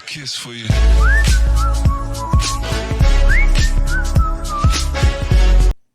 kiss for you.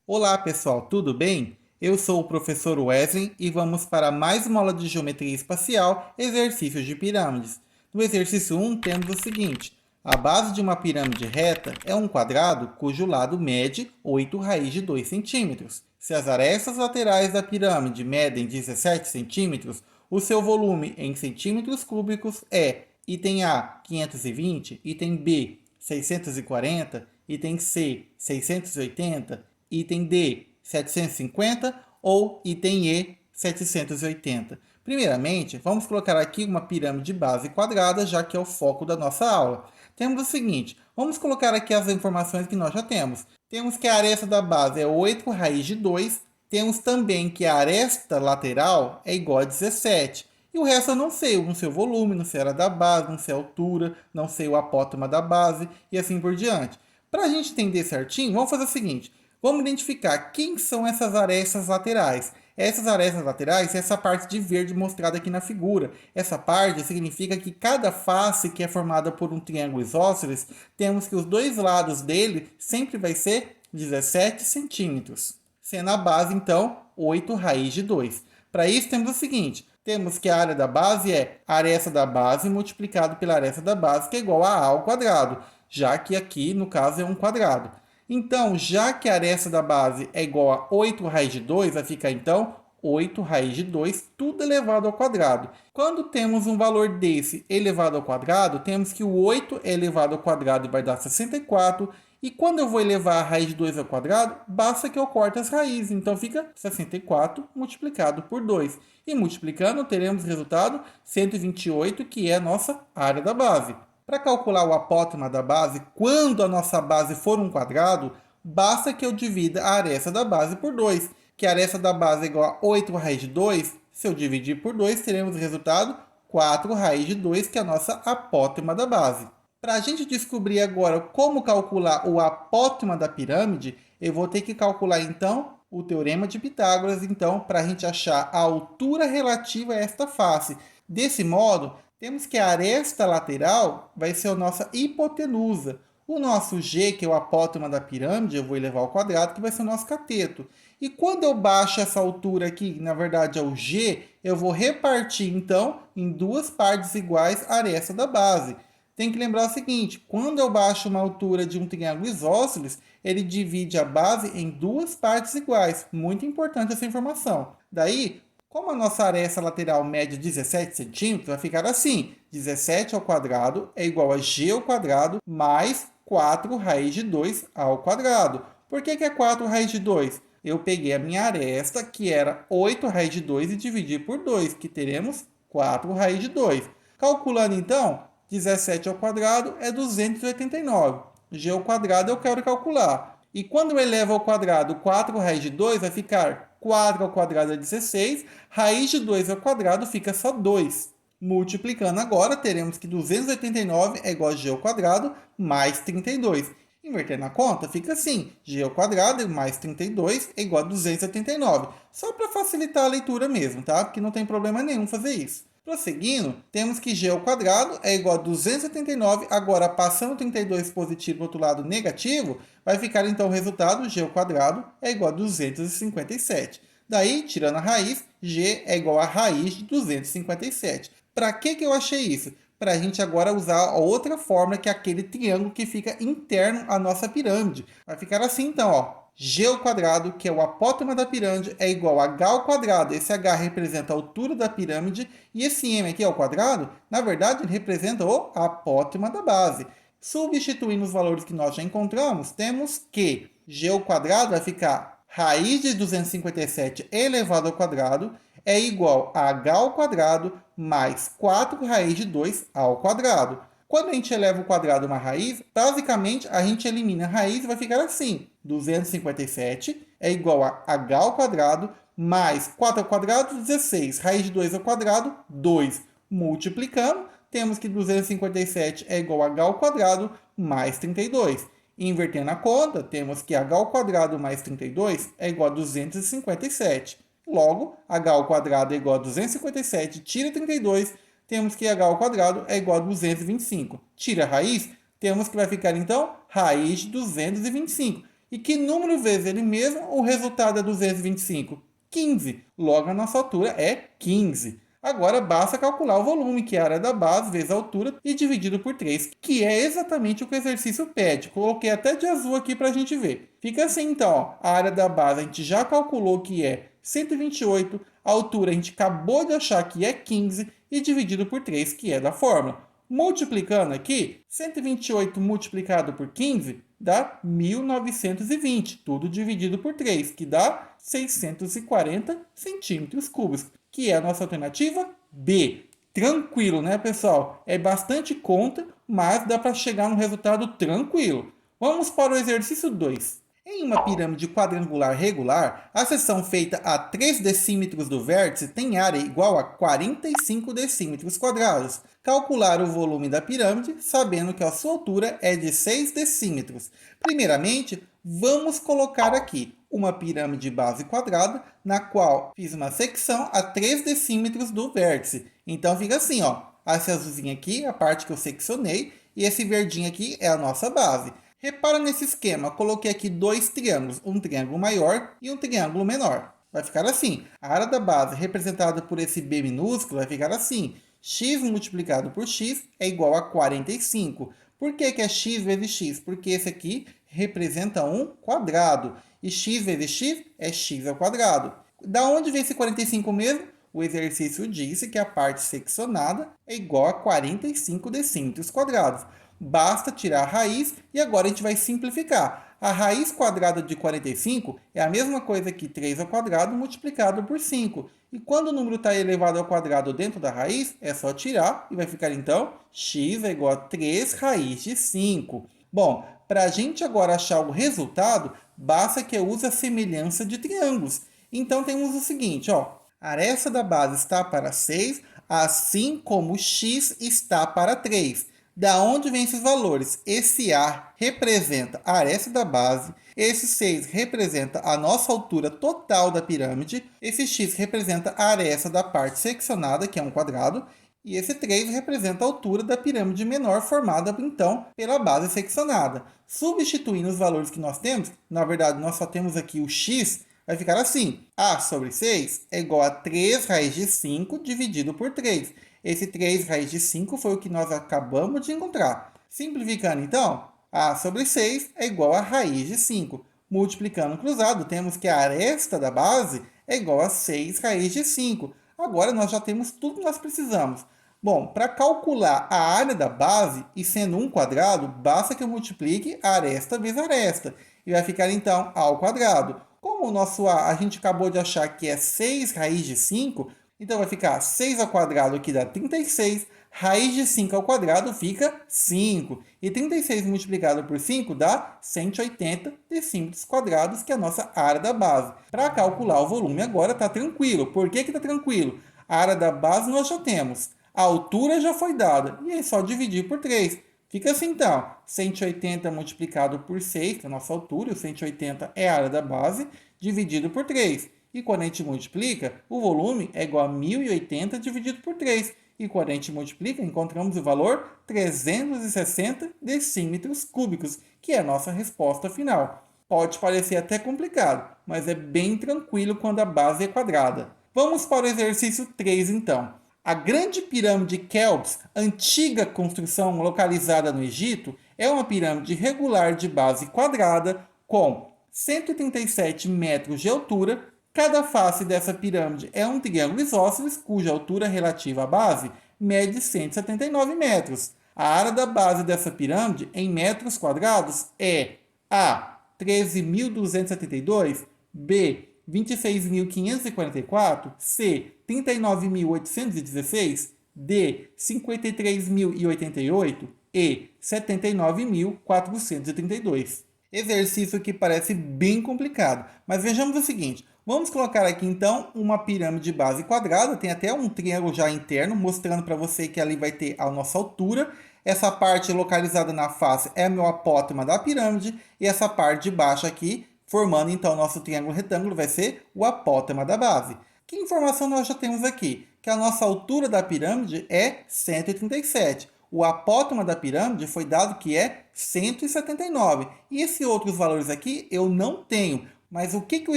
Olá pessoal, tudo bem? Eu sou o professor Wesley e vamos para mais uma aula de geometria espacial, exercícios de pirâmides. No exercício 1 temos o seguinte: a base de uma pirâmide reta é um quadrado cujo lado mede 8 raiz de 2 centímetros. Se as arestas laterais da pirâmide medem 17 centímetros, o seu volume em centímetros cúbicos é item A 520, item B 640, item C 680, item D 750 ou item E 780. Primeiramente, vamos colocar aqui uma pirâmide base quadrada, já que é o foco da nossa aula. Temos o seguinte: vamos colocar aqui as informações que nós já temos. Temos que a aresta da base é 8 raiz de 2. Temos também que a aresta lateral é igual a 17. E o resto eu não sei o volume, não sei a área da base, não sei a altura, não sei o apótema da base e assim por diante. Para a gente entender certinho, vamos fazer o seguinte: vamos identificar quem são essas arestas laterais. Essas arestas laterais é essa parte de verde mostrada aqui na figura. Essa parte significa que cada face que é formada por um triângulo isósceles, temos que os dois lados dele sempre vai ser 17 centímetros. Sendo a base, então, 8 raiz de 2. Para isso, temos o seguinte: temos que a área da base é a aresta da base multiplicado pela aresta da base, que é igual a A ao quadrado, já que aqui, no caso, é um quadrado. Então, já que a aresta da base é igual a 8 raiz de 2, vai ficar, então, 8 raiz de 2, tudo elevado ao quadrado. Quando temos um valor desse elevado ao quadrado, temos que o 8 é elevado ao quadrado e vai dar 64. E quando eu vou elevar a raiz de 2 ao quadrado, basta que eu corte as raízes. Então, fica 64 multiplicado por 2. E multiplicando, teremos o resultado 128, que é a nossa área da base. Para calcular o apótema da base, quando a nossa base for um quadrado, basta que eu divida a aresta da base por 2, que a aresta da base é igual a 8 raiz de 2. Se eu dividir por 2, teremos o resultado 4 raiz de 2, que é a nossa apótema da base. Para a gente descobrir agora como calcular o apótema da pirâmide, eu vou ter que calcular então o teorema de Pitágoras, então, para a gente achar a altura relativa a esta face. Desse modo, temos que a aresta lateral vai ser a nossa hipotenusa. O nosso G, que é o apótema da pirâmide, eu vou elevar ao quadrado, que vai ser o nosso cateto. E quando eu baixo essa altura aqui, na verdade é o G, eu vou repartir, então, em duas partes iguais a aresta da base. Tem que lembrar o seguinte: quando eu baixo uma altura de um triângulo isósceles, ele divide a base em duas partes iguais. Muito importante essa informação. Daí, como a nossa aresta lateral mede 17 centímetros, vai ficar assim: 17 ao quadrado é igual a g ao quadrado mais 4 raiz de 2 ao quadrado. Por que é 4 raiz de 2? Eu peguei a minha aresta, que era 8 raiz de 2, e dividi por 2, que teremos 4 raiz de 2. Calculando então, 17 ao quadrado é 289. G ao quadrado eu quero calcular. E quando eu elevo ao quadrado 4 raiz de 2, vai ficar 4 ao quadrado é 16. Raiz de 2 ao quadrado fica só 2. Multiplicando agora, teremos que 289 é igual a g ao quadrado mais 32. Invertendo a conta, fica assim: g ao quadrado mais 32 é igual a 279. Só para facilitar a leitura mesmo, tá? Porque não tem problema nenhum fazer isso. Prosseguindo, temos que g ao quadrado é igual a 279, agora passando 32 positivo do outro lado negativo, vai ficar então o resultado, g ao quadrado é igual a 257. Daí, tirando a raiz, g é igual a raiz de 257. Para que eu achei isso? Para a gente agora usar a outra fórmula, que é aquele triângulo que fica interno à nossa pirâmide. Vai ficar assim então, ó: g ao quadrado, que é o apótema da pirâmide, é igual a h ao quadrado. Esse h representa a altura da pirâmide e esse m aqui ao quadrado, na verdade, ele representa o apótema da base. Substituindo os valores que nós já encontramos, temos que g ao quadrado vai ficar raiz de 257 elevado ao quadrado é igual a h ao quadrado mais 4 raiz de 2 ao quadrado. Quando a gente eleva o quadrado a uma raiz, basicamente a gente elimina a raiz e vai ficar assim: 257 é igual a h ao quadrado mais 4 ao quadrado, 16. Raiz de 2 ao quadrado, 2. Multiplicando, temos que 257 é igual a h ao quadrado mais 32. Invertendo a conta, temos que h ao quadrado mais 32 é igual a 257. Logo, h ao quadrado é igual a 257, tira 32, temos que h ao quadrado é igual a 225. Tira a raiz, temos que vai ficar, então, raiz de 225. E que número vezes ele mesmo, o resultado é 225? 15. Logo, a nossa altura é 15. Agora, basta calcular o volume, que é a área da base vezes a altura, e dividido por 3, que é exatamente o que o exercício pede. Coloquei até de azul aqui para a gente ver. Fica assim, então, ó, a área da base a gente já calculou que é 128, a altura a gente acabou de achar que é 15, e dividido por 3, que é da fórmula. Multiplicando aqui, 128 multiplicado por 15 dá 1920, tudo dividido por 3, que dá 640 centímetros cúbicos, que é a nossa alternativa B. Tranquilo, né, pessoal? É bastante conta, mas dá para chegar num resultado tranquilo. Vamos para o exercício 2. Em uma pirâmide quadrangular regular, a seção feita a 3 decímetros do vértice tem área igual a 45 decímetros quadrados. Calcular o volume da pirâmide, sabendo que a sua altura é de 6 decímetros. Primeiramente, vamos colocar aqui uma pirâmide base quadrada, na qual fiz uma secção a 3 decímetros do vértice. Então fica assim, ó, essa azulzinha aqui, a parte que eu seccionei, e esse verdinho aqui é a nossa base. Repara nesse esquema, coloquei aqui dois triângulos, um triângulo maior e um triângulo menor. Vai ficar assim, a área da base representada por esse B minúsculo vai ficar assim, x multiplicado por x é igual a 45. Por que é x vezes x? Porque esse aqui representa um quadrado, e x vezes x é x ao quadrado. Da onde vem esse 45 mesmo? O exercício disse que a parte seccionada é igual a 45 decímetros quadrados. Basta tirar a raiz e agora a gente vai simplificar. A raiz quadrada de 45 é a mesma coisa que 3 ao quadrado multiplicado por 5. E quando o número está elevado ao quadrado dentro da raiz, é só tirar e vai ficar então x é igual a 3 raiz de 5. Bom, para a gente agora achar o resultado, basta que eu use a semelhança de triângulos. Então temos o seguinte, ó, a aresta da base está para 6, assim como x está para 3. Da onde vem esses valores? Esse A representa a aresta da base, esse 6 representa a nossa altura total da pirâmide, esse x representa a aresta da parte seccionada, que é um quadrado, e esse 3 representa a altura da pirâmide menor formada, então, pela base seccionada. Substituindo os valores que nós temos, na verdade, nós só temos aqui o x, vai ficar assim, A sobre 6 é igual a 3 raiz de 5 dividido por 3. Esse 3 raiz de 5 foi o que nós acabamos de encontrar. Simplificando, então, A sobre 6 é igual a raiz de 5. Multiplicando cruzado, temos que a aresta da base é igual a 6 raiz de 5. Agora, nós já temos tudo que nós precisamos. Bom, para calcular a área da base, e sendo um quadrado, basta que eu multiplique a aresta vezes a aresta. E vai ficar, então, A ao quadrado. Como o nosso A gente acabou de achar que é 6 raiz de 5, então vai ficar 6 ao quadrado aqui dá 36, raiz de 5 ao quadrado fica 5. E 36 multiplicado por 5 dá 180 decímetros quadrados, que é a nossa área da base. Para calcular o volume agora está tranquilo. Por que está tranquilo? A área da base nós já temos. A altura já foi dada. E é só dividir por 3. Fica assim então, 180 multiplicado por 6, que é a nossa altura, o 180 é a área da base, dividido por 3. E quando a gente multiplica, o volume é igual a 1080 dividido por 3. E quando a gente multiplica, encontramos o valor 360 decímetros cúbicos, que é a nossa resposta final. Pode parecer até complicado, mas é bem tranquilo quando a base é quadrada. Vamos para o exercício 3 então. A Grande Pirâmide de Kéops, antiga construção localizada no Egito, é uma pirâmide regular de base quadrada com 137 metros de altura. Cada face dessa pirâmide é um triângulo isósceles, cuja altura relativa à base mede 179 metros. A área da base dessa pirâmide, em metros quadrados, é A. 13.272, B. 26.544, C. 39.816, D. 53.088 e 79.432. Exercício que parece bem complicado, mas vejamos o seguinte. Vamos colocar aqui então uma pirâmide de base quadrada, tem até um triângulo já interno, mostrando para você que ali vai ter a nossa altura. Essa parte localizada na face é o meu apótema da pirâmide, e essa parte de baixo aqui, formando então o nosso triângulo retângulo, vai ser o apótema da base. Que informação nós já temos aqui? que a nossa altura da pirâmide é 137. O apótema da pirâmide foi dado que é 179. E esses outros valores aqui eu não tenho. Mas o que o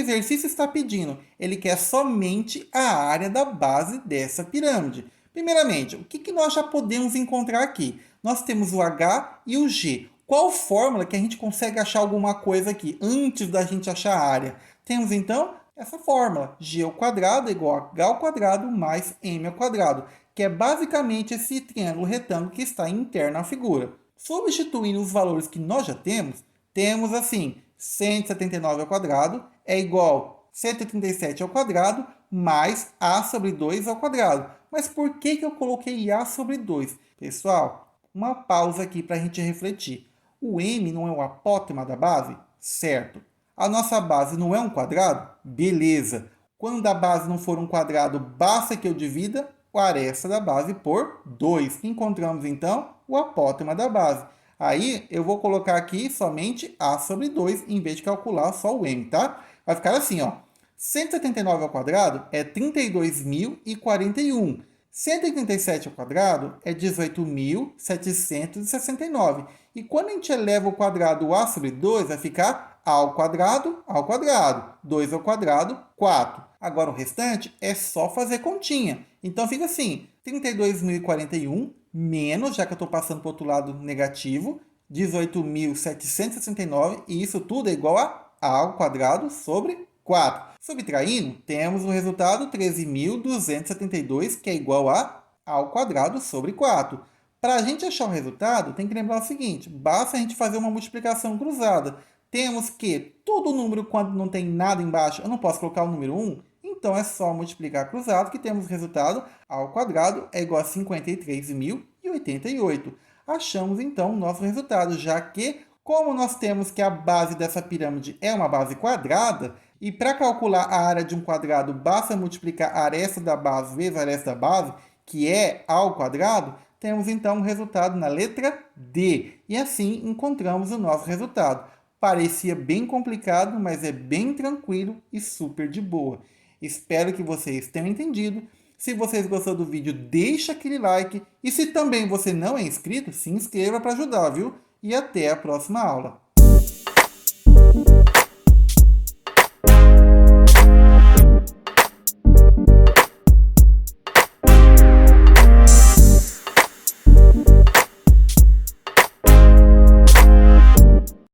exercício está pedindo? Ele quer somente a área da base dessa pirâmide. Primeiramente, o que nós já podemos encontrar aqui? Nós temos o H e o G. Qual fórmula que a gente consegue achar alguma coisa aqui antes da gente achar a área? Temos então essa fórmula, g ao quadrado é igual a h ao quadrado mais m ao quadrado, que é basicamente esse triângulo retângulo que está interno à figura. Substituindo os valores que nós já temos, temos assim, 179 ao quadrado é igual a 137 ao quadrado mais a sobre 2 ao quadrado. Mas por que eu coloquei a sobre 2? Pessoal, uma pausa aqui para a gente refletir. O m não é o apótema da base? Certo. A nossa base não é um quadrado? Beleza. Quando a base não for um quadrado, basta que eu divida a aresta da base por 2. Encontramos, então, o apótema da base. Aí, eu vou colocar aqui somente a sobre 2, em vez de calcular só o m, tá? Vai ficar assim, ó. 179 ao quadrado é 32.041. 137 ao quadrado é 18.769. E quando a gente eleva o quadrado a sobre 2, vai ficar a ao quadrado, 2 ao quadrado, 4. Agora o restante é só fazer continha. Então fica assim, 32.041 menos, já que eu estou passando para o outro lado negativo, 18.769, e isso tudo é igual a ao quadrado sobre 4. Subtraindo, temos o resultado 13.272, que é igual a ao quadrado sobre 4. Para a gente achar o resultado, tem que lembrar o seguinte, basta a gente fazer uma multiplicação cruzada. Temos que todo número, quando não tem nada embaixo, eu não posso colocar o número 1, então é só multiplicar cruzado que temos o resultado ao quadrado é igual a 53.088. Achamos então o nosso resultado, já que, como nós temos que a base dessa pirâmide é uma base quadrada, e para calcular a área de um quadrado basta multiplicar a aresta da base vezes a aresta da base, que é ao quadrado, temos então o resultado na letra D. E assim encontramos o nosso resultado. Parecia bem complicado, mas é bem tranquilo e super de boa. Espero que vocês tenham entendido. Se vocês gostaram do vídeo, deixa aquele like. E se também você não é inscrito, se inscreva para ajudar, viu? E até a próxima aula.